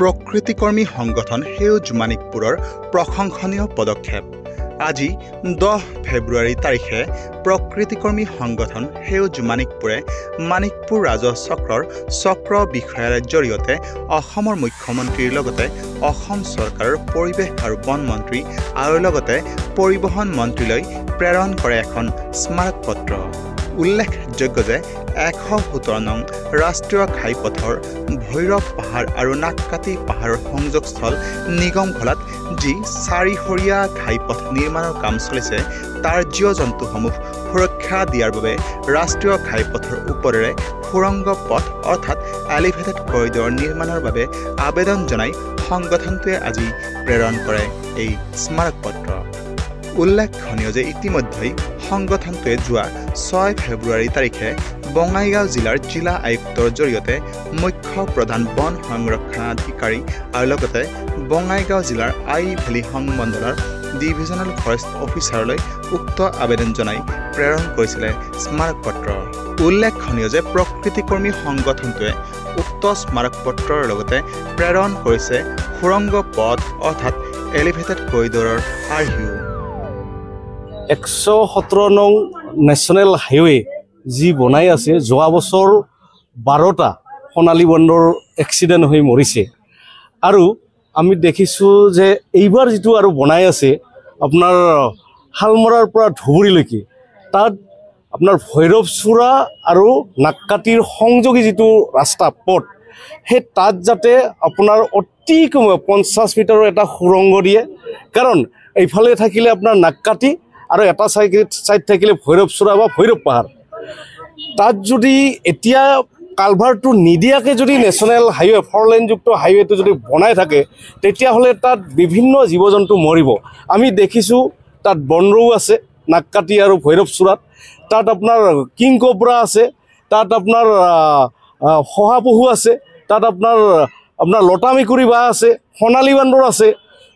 প্ৰকৃতিকৰ্মী সংগঠন সেউজ মানিকপুৰৰ প্ৰশংসনীয় পদক্ষেপ। আজি 10 ফেব্ৰুৱাৰী তাৰিখে প্ৰকৃতিকৰ্মী সংগঠন সেউজ মানিকপুৰে মানিকপুৰ ৰাজহ চক্ৰৰ চক্ৰ বিষয়াৰ জৰিয়তে অসমৰ মুখ্যমন্ত্ৰীৰ লগতে অসম চৰকাৰৰ পৰিৱেশ আৰু বন মন্ত্ৰী আৰু লগতে পৰিবহণ মন্ত্ৰীলৈ প্ৰেৰণ কৰে এখন স্মাৰক পত্ৰ। উল্লেখযোগ্য যে 117 নং ৰাষ্ট্ৰীয় ঘাইপথৰ ভৈৰৱ পাহাৰ আৰু নাককাটি পাহাৰৰ সংযোগস্থল নিগমখলাত যি 4-সৰীয়া ঘাইপথ নিৰ্মাণৰ কাম চলিছে তাৰ জীৱ-জন্তুসমূহ সুৰক্ষা দিয়াৰ বাবে ৰাষ্ট্ৰীয় ঘাইপথৰ ওপৰেৰে সুৰংগ পথ অৰ্থাৎ এলিভেটেড কৰিডৰ নিৰ্মাণৰ বাবে আবেদন জনাই সংগঠনটোৱে আজি প্ৰেৰণ কৰে এই স্মাৰক পত্ৰ। উল্লেখনীয় যে ইতিমধ্যেই সংগঠনটোৱে যোৱা 6 ফেব্ৰুৱাৰী তাৰিখে বঙাইগাঁও জিলাৰ জিলা আয়ুক্তৰ জৰিয়তে মুখ্য প্ৰধান বন সংৰক্ষণাধিকাৰী আৰু লগতে বঙাইগাঁও জিলাৰ আই ভেলী সংমণ্ডলৰ ডিভিজনেল ফৰেষ্ট অফিচাৰলৈ উক্ত আবেদন জনাই প্ৰেৰণ কৰিছিলে স্মাৰক পত্ৰ। উল্লেখনীয় যে প্ৰকৃতিকৰ্মী সংগঠনটোৱে উক্ত স্মাৰক পত্ৰৰ লগতে প্ৰেৰণ কৰিছে সুৰংগ পথ অৰ্থাৎ এলিভেটেড কৰিডৰৰ আৰ্হিও। 117 নং নেশ্যনেল হাইৱে যি বনাই আছে যোৱা বছৰ 12টা সোণালী বন্দৰ এক্সিডেণ্ট হৈ মৰিছে আৰু আমি দেখিছোঁ যে এইবাৰ যিটো আৰু বনাই আছে আপোনাৰ শালমৰাৰ পৰা ধুবুৰীলৈকে তাত আপোনাৰ ভৈৰৱচূড়া আৰু নাককাটিৰ সংযোগী যিটো ৰাস্তা পথ সেই তাত যাতে আপোনাৰ অতি কমেও 50 মিটাৰৰ এটা সুৰংগ দিয়ে, কাৰণ এইফালে থাকিলে আপোনাৰ নাককাটি আৰু এটা চাইড থাকিলে ভৈৰৱচূড়া বা ভৈৰৱ পাহাৰ। তাত যদি এতিয়া কালভাৰটো নিদিয়াকৈ যদি নেশ্যনেল হাইৱে 4-লেনযুক্ত হাইৱেটো যদি বনাই থাকে তেতিয়াহ'লে তাত বিভিন্ন জীৱ জন্তু মৰিব। আমি দেখিছোঁ তাত বনৰৌ আছে নাককাটি আৰু ভৈৰৱচূড়াত, তাত আপোনাৰ কিং কোব্ৰা আছে, তাত আপোনাৰ শহাপহু আছে, তাত আপোনাৰ লতা মেকুৰী বাঁহ আছে, সোণালী বান্দৰ আছে।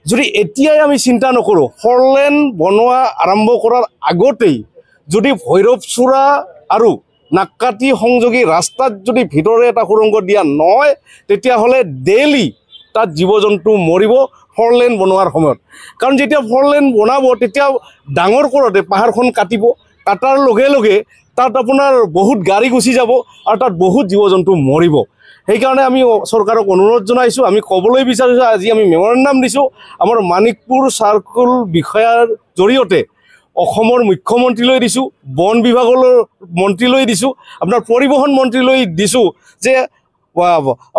যদি এতিয়াই আমি চিন্তা নকৰোঁ 4-লেন বনোৱা আৰম্ভ কৰাৰ আগতেই যদি ভৈৰৱচূড়া আৰু নাককাটি সংযোগী ৰাস্তাত যদি ভিতৰে এটা সুৰংগ দিয়া নহয় তেতিয়াহ'লে ডেইলি তাত জীৱ জন্তু মৰিব 4-লেন বনোৱাৰ সময়ত। কাৰণ যেতিয়া 4-লেন বনাব তেতিয়া ডাঙৰ কৰোঁতে পাহাৰখন কাটিব, কাটাৰ লগে লগে তাত আপোনাৰ বহুত গাড়ী গুচি যাব আৰু তাত বহুত জীৱ জন্তু মৰিব। সেইকাৰণে আমি চৰকাৰক অনুৰোধ জনাইছোঁ, আমি ক'বলৈ বিচাৰিছোঁ, আজি আমি মেমৰেণ্ডাম দিছোঁ আমাৰ মানিকপুৰ চাৰ্কুল বিষয়াৰ জৰিয়তে অসমৰ মুখ্যমন্ত্ৰীলৈ দিছোঁ, বন বিভাগৰ মন্ত্ৰীলৈ দিছোঁ, আপোনাৰ পৰিবহণ মন্ত্ৰীলৈ দিছোঁ যে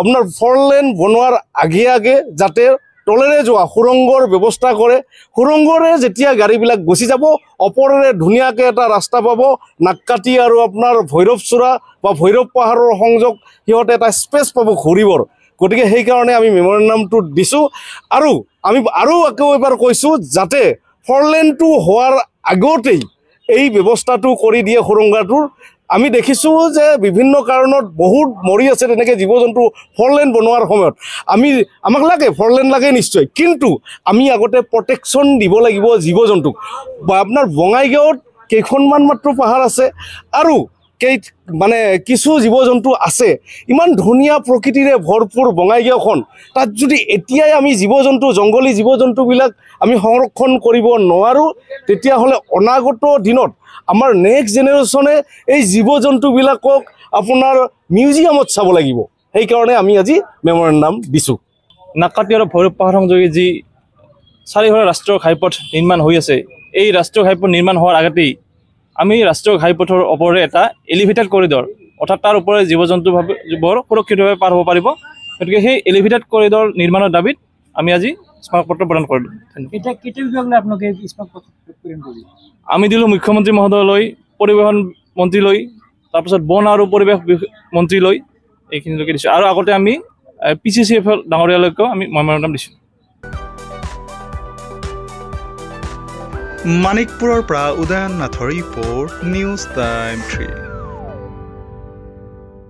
আপোনাৰ 4-লেন বনোৱাৰ আগে আগে যাতে তলেৰে যোৱা সুৰংগৰ ব্যৱস্থা কৰে। সুৰংগৰে যেতিয়া গাড়ীবিলাক গুচি যাব ওপৰেৰে ধুনীয়াকৈ এটা ৰাস্তা পাব, নাককাটি আৰু আপোনাৰ ভৈৰৱচূড়া বা ভৈৰৱ পাহাৰৰ সংযোগ সিহঁতে এটা স্পেচ পাব ঘূৰিবৰ। গতিকে সেইকাৰণে আমি মেমৰেণ্ডামটো দিছোঁ আৰু আমি আকৌ এবাৰ কৈছোঁ যাতে 4-লেনটো হোৱাৰ আগতেই এই ব্যৱস্থাটো কৰি দিয়ে সুৰংগটোৰ। আমি দেখিছোঁ যে বিভিন্ন কাৰণত বহুত মৰি আছে তেনেকৈ জীৱ জন্তু 4-লেন বনোৱাৰ সময়ত। আমাক লাগে 4-লেন লাগে নিশ্চয়, কিন্তু আমি আগতে প্ৰটেকশ্যন দিব লাগিব জীৱ জন্তুক। আপোনাৰ বঙাইগাঁৱত কেইখনমান মাত্ৰ পাহাৰ আছে আৰু কিছু জীৱ জন্তু আছে, ইমান ধুনীয়া প্ৰকৃতিৰে ভৰপূৰ বঙাইগাঁওখন। তাত যদি এতিয়াই আমি জীৱ জন্তু জংঘলী জীৱ জন্তুবিলাক আমি সংৰক্ষণ কৰিব নোৱাৰোঁ তেতিয়াহ'লে অনাগত দিনত আমাৰ নেক্সট জেনেৰেশ্যনে এই জীৱ জন্তুবিলাকক আপোনাৰ মিউজিয়ামত চাব লাগিব। সেইকাৰণে আমি আজি মেমৰেণ্ডাম দিছোঁ। নাককাটি আৰু ভৈৰৱ পাহাৰ সংযোগী যি 4-সৰীয়া ৰাষ্ট্ৰীয় ঘাইপথ নিৰ্মাণ হৈ আছে, এই ৰাষ্ট্ৰীয় ঘাইপথ নিৰ্মাণ হোৱাৰ আগতেই আমি ৰাষ্ট্ৰীয় ঘাইপথৰ ওপৰে এটা এলিভেটেড কৰিডৰ অৰ্থাৎ তাৰ ওপৰে জীৱ জন্তুবোৰ সুৰক্ষিতভাৱে পাৰ হ'ব পাৰিব। গতিকে সেই এলিভেটেড কৰিডৰ নিৰ্মাণৰ দাবীত আমি আজি স্মাৰক পত্ৰ প্ৰদান কৰিলোঁ। আমি দিলোঁ মুখ্যমন্ত্ৰী মহোদয়লৈ, পৰিবহণ মন্ত্ৰীলৈ, তাৰপিছত বন আৰু পৰিৱেশ মন্ত্ৰীলৈ, এইখিনিলৈকে দিছোঁ আৰু আগতে আমি PCCF ডাঙৰীয়ালৈকেও আমি মেমৰেণ্ডাম দিছোঁ। মানিকপুৰৰ পৰা উদয়ন নাথৰ ৰিপৰ্ট, নিউজ টাইম 3।